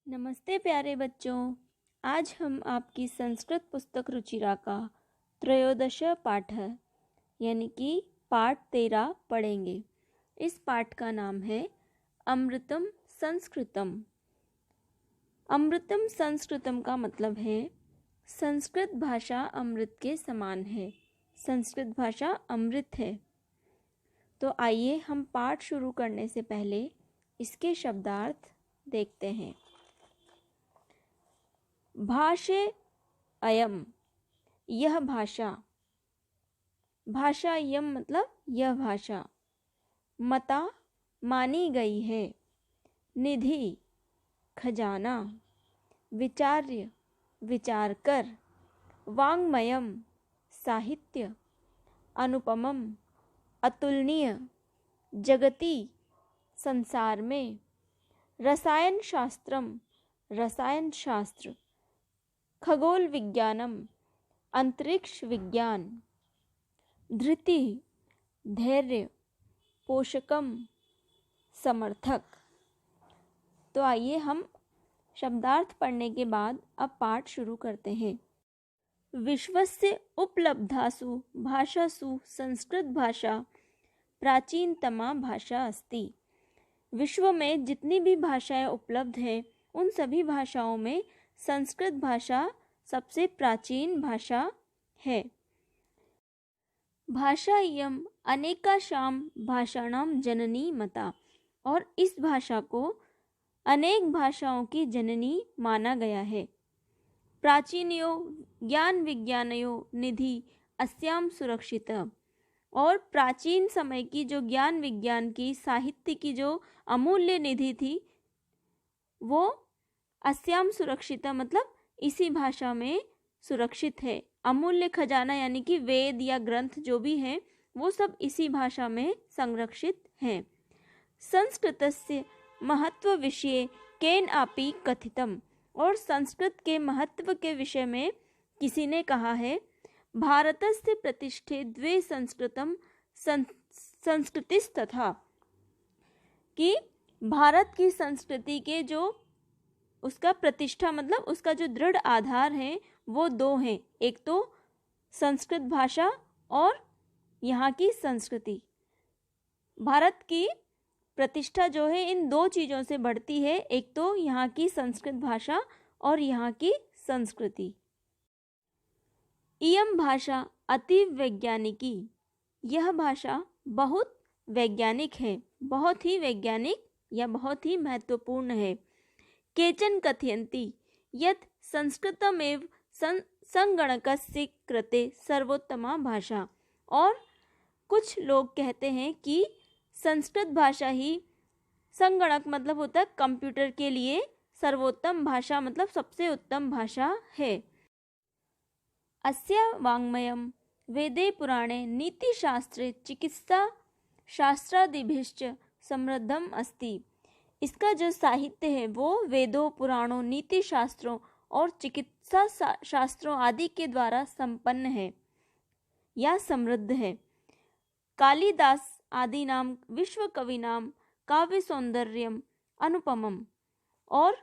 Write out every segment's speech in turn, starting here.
नमस्ते प्यारे बच्चों। आज हम आपकी संस्कृत पुस्तक रुचिरा का त्रयोदश पाठ यानी कि पाठ 13 पढ़ेंगे। इस पाठ का नाम है अमृतम संस्कृतम। अमृतम संस्कृतम का मतलब है संस्कृत भाषा अमृत के समान है। संस्कृत भाषा अमृत है। तो आइए हम पाठ शुरू करने से पहले इसके शब्दार्थ देखते हैं। भाषे अयम, यह भाषा। भाषा यम मतलब यह भाषा। मता मानी गई है। निधि खजाना। विचार्य विचार कर। वाङ्मयम साहित्य। अनुपमम अतुलनीय। जगति संसार में। रसायन शास्त्रम रसायन शास्त्र। खगोल विज्ञानम अंतरिक्ष विज्ञान। धृति धैर्य। पोषकम समर्थक। तो आइए हम शब्दार्थ पढ़ने के बाद अब पाठ शुरू करते हैं। विश्वस्य उपलब्धासु भाषासु संस्कृत भाषा प्राचीनतमा भाषा अस्ति। विश्व में जितनी भी भाषाएं उपलब्ध हैं उन सभी भाषाओं में संस्कृत भाषा सबसे प्राचीन भाषा है। भाषा इयम अनेकाशां भाषाणां जननी मता, और इस भाषा को अनेक भाषाओं की जननी माना गया है। प्राचीनयो ज्ञान विज्ञानयो निधि अस्याम सुरक्षित, और प्राचीन समय की जो ज्ञान विज्ञान की साहित्य की जो अमूल्य निधि थी वो अस्याम सुरक्षिता मतलब इसी भाषा में सुरक्षित है। अमूल्य खजाना यानी कि वेद या ग्रंथ जो भी हैं वो सब इसी भाषा में संरक्षित हैं। संस्कृतस्य महत्व विषये केन अपि कथितम, और संस्कृत के महत्व के विषय में किसी ने कहा है भारतस्य प्रतिष्ठे द्वे संस्कृतम संस्कृतिस्तथा, कि भारत की संस्कृति के जो उसका प्रतिष्ठा मतलब उसका जो दृढ़ आधार है वो दो हैं, एक तो संस्कृत भाषा और यहाँ की संस्कृति। भारत की प्रतिष्ठा जो है इन दो चीज़ों से बढ़ती है, एक तो यहाँ की संस्कृत भाषा और यहाँ की संस्कृति। इयम भाषा अतीव वैज्ञानिकी, यह भाषा बहुत वैज्ञानिक है, बहुत ही वैज्ञानिक या बहुत ही महत्वपूर्ण है। केचन कथयन्ति यत् संस्कृतमेव संगणकस्य कृते सर्वोत्तमा भाषा, और कुछ लोग कहते हैं कि संस्कृत भाषा ही संगणक मतलब होता है कंप्यूटर के लिए सर्वोत्तम भाषा मतलब सबसे उत्तम भाषा है। अस्य वाङ्मयं वेदे पुराणे नीतिशास्त्रे चिकित्सा शास्त्रादिभिश्च समृद्धम अस्ति। इसका जो साहित्य है वो वेदों पुराणों नीति शास्त्रों और चिकित्सा शास्त्रों आदि के द्वारा संपन्न है या समृद्ध है। कालिदास आदि नाम विश्व कवि नाम काव्य सौंदर्यम अनुपमम, और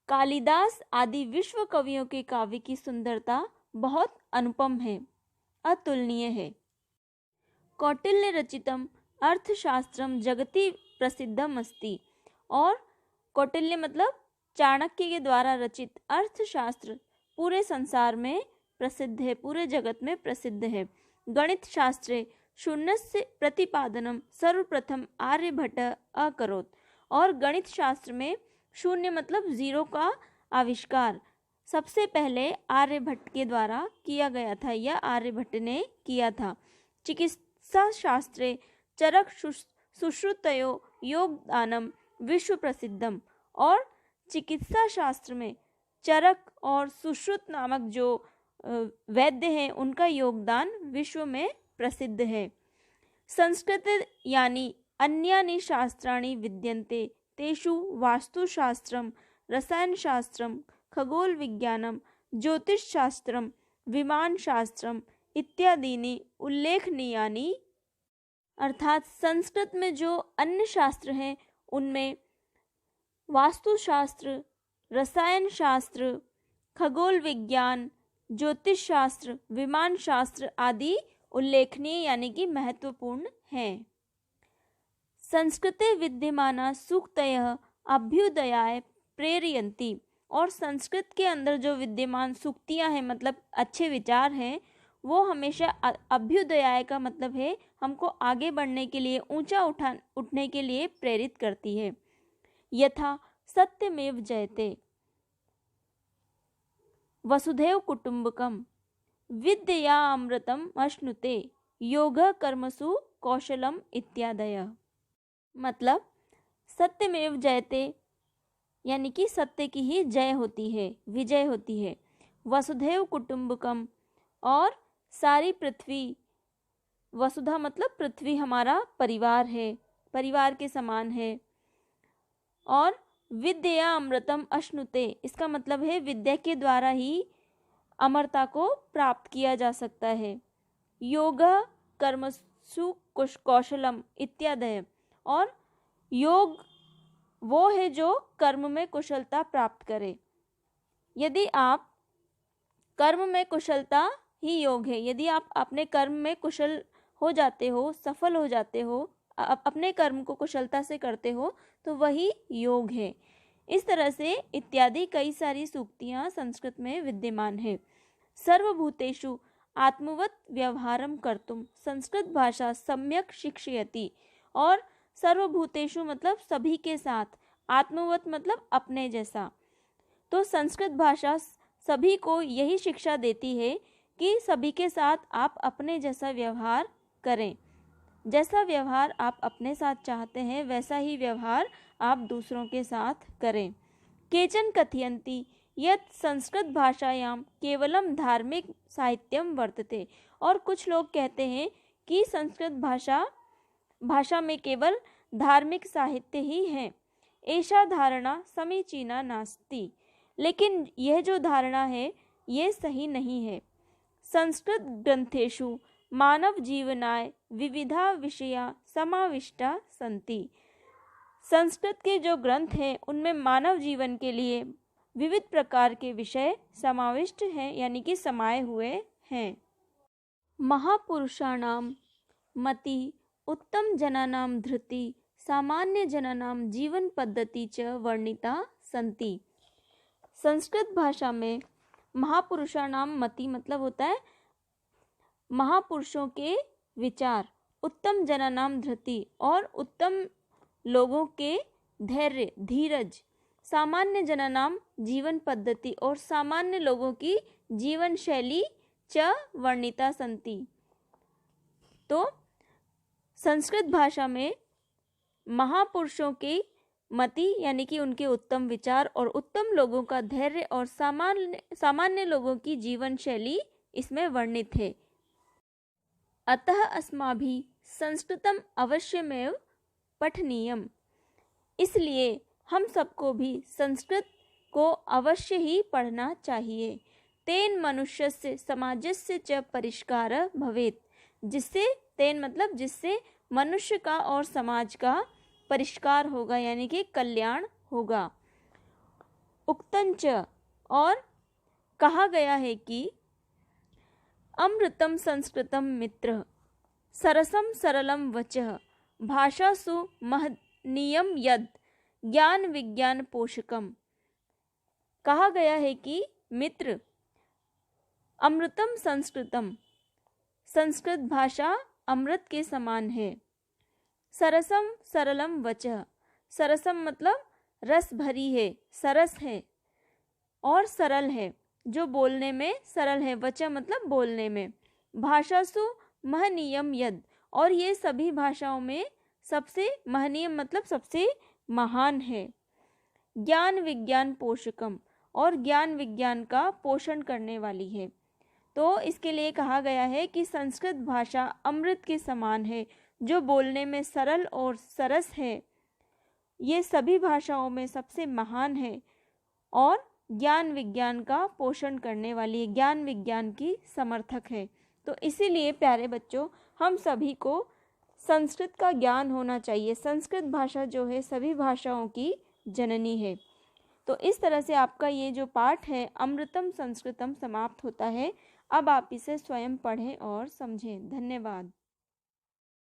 कालिदास आदि विश्व कवियों के काव्य की सुंदरता बहुत अनुपम है, अतुलनीय है। कौटिल्य रचितम अर्थशास्त्रम जगति प्रसिद्धम अस्ति, और कौटिल्य मतलब चाणक्य के द्वारा रचित अर्थशास्त्र पूरे संसार में प्रसिद्ध है, पूरे जगत में प्रसिद्ध है। गणित शास्त्रे शून्यस्य प्रतिपादनम सर्वप्रथम आर्यभट्ट अकरोत्, और गणित शास्त्र में शून्य मतलब जीरो का आविष्कार सबसे पहले आर्यभट्ट के द्वारा किया गया था या आर्यभट्ट ने किया था। चिकित्सा शास्त्रे चरक सुश्रुतयो योगदानम विश्व प्रसिद्धम, और चिकित्सा शास्त्र में चरक और सुश्रुत नामक जो वैद्य हैं उनका योगदान विश्व में प्रसिद्ध है। संस्कृत यानी अन्यानि शास्त्राणि विद्यन्ते तेषु वास्तुशास्त्रम रसायनशास्त्रम खगोल विज्ञानम ज्योतिषशास्त्रम विमान शास्त्रम इत्यादीनि उल्लेखनीयानि, अर्थात संस्कृत में जो अन्य शास्त्र हैं उनमें वास्तुशास्त्र, रसायन शास्त्र, खगोल विज्ञान, ज्योतिष शास्त्र, विमान शास्त्र आदि उल्लेखनीय यानी कि महत्वपूर्ण हैं। संस्कृते विद्यमाना सूक्तयः अभ्युदयाय प्रेरयन्ति, और संस्कृत के अंदर जो विद्यमान सूक्तियाँ हैं मतलब अच्छे विचार हैं, वो हमेशा अभ्युदयाय का मतलब है हमको आगे बढ़ने के लिए, ऊंचा उठने के लिए प्रेरित करती है। यथा सत्यमेव जयते, वसुधैव कुटुंबकम, विद्या अमृतम अश्नुते, योगः कर्मसु कौशलम इत्यादयः। मतलब सत्यमेव जयते यानी कि सत्य की ही जय होती है, विजय होती है। वसुधैव कुटुंबकम, और सारी पृथ्वी, वसुधा मतलब पृथ्वी हमारा परिवार है, परिवार के समान है। और विद्या अमृतम अश्नुते, इसका मतलब है विद्या के द्वारा ही अमरता को प्राप्त किया जा सकता है। योग कर्मसु कौशलम इत्यादि, और योग वो है जो कर्म में कुशलता प्राप्त करे। यदि आप कर्म में कुशलता ही योग है, यदि आप अपने कर्म में कुशल हो जाते हो, सफल हो जाते हो, अपने कर्म को कुशलता से करते हो, तो वही योग है। इस तरह से इत्यादि कई सारी सूक्तियाँ संस्कृत में विद्यमान है। सर्वभूतेषु आत्मवत् व्यवहारम कर्तुम संस्कृत भाषा सम्यक शिक्षयति, और सर्वभूतेषु मतलब सभी के साथ, आत्मवत मतलब अपने जैसा। तो संस्कृत भाषा सभी को यही शिक्षा देती है कि सभी के साथ आप अपने जैसा व्यवहार करें। जैसा व्यवहार आप अपने साथ चाहते हैं वैसा ही व्यवहार आप दूसरों के साथ करें। केचन कथयन्ति यत् संस्कृत भाषायां केवलम धार्मिक साहित्यम वर्तते, और कुछ लोग कहते हैं कि संस्कृत भाषा में केवल धार्मिक साहित्य ही है। ऐसा धारणा समीचीना नास्ति, लेकिन यह जो धारणा है ये सही नहीं है। संस्कृत ग्रंथेषु मानव जीवनाय विविधा विषया समाविष्टा सन्ति। संस्कृत के जो ग्रंथ हैं उनमें मानव जीवन के लिए विविध प्रकार के विषय समाविष्ट हैं, यानी कि समाये हुए हैं। महापुरुषाणां मति, उत्तम जनानां धृति, सामान्य जनानां जीवन पद्धति च वर्णिता सन्ति। संस्कृत भाषा में महापुरुषाणां मति मतलब होता है महापुरुषों के विचार, उत्तम जनानां धृति और उत्तम लोगों के धैर्य धीरज, सामान्य जनानां जीवन पद्धति और सामान्य लोगों की जीवन शैली च वर्णिता सन्ति। तो संस्कृत भाषा में महापुरुषों की मति यानी कि उनके उत्तम विचार और उत्तम लोगों का धैर्य और सामान्य लोगों की जीवन शैली इसमें वर्णित है। अतः अस्माभिः संस्कृतम अवश्यमेव पठनीयम, इसलिए हम सबको भी संस्कृत को अवश्य ही पढ़ना चाहिए। तेन मनुष्यस्य समाजस्य च परिष्कारः भवेत्, जिससे तेन मतलब जिससे मनुष्य का और समाज का परिष्कार होगा यानी कि कल्याण होगा। उक्तंच, और कहा गया है कि अमृतम संस्कृतम मित्र, सरसम सरलम वचः, भाषासु महनीयम यद, ज्ञान विज्ञान पोषकम। कहा गया है कि मित्र, अमृतम संस्कृतम, संस्कृत भाषा अमृत के समान है। सरसम सरलम वचः, सरसम मतलब रस भरी है, सरस है और सरल है, जो बोलने में सरल है, वचः मतलब बोलने में। भाषासु महनीयम यद, और ये सभी भाषाओं में सबसे महनीयम मतलब सबसे महान है। ज्ञान विज्ञान पोषकम, और ज्ञान विज्ञान का पोषण करने वाली है। तो इसके लिए कहा गया है कि संस्कृत भाषा अमृत के समान है, जो बोलने में सरल और सरस है, ये सभी भाषाओं में सबसे महान है और ज्ञान विज्ञान का पोषण करने वाली है, ज्ञान विज्ञान की समर्थक है। तो इसीलिए प्यारे बच्चों, हम सभी को संस्कृत का ज्ञान होना चाहिए। संस्कृत भाषा जो है सभी भाषाओं की जननी है। तो इस तरह से आपका ये जो पाठ है अमृतम संस्कृतम समाप्त होता है। अब आप इसे स्वयं पढ़ें और समझें। धन्यवाद।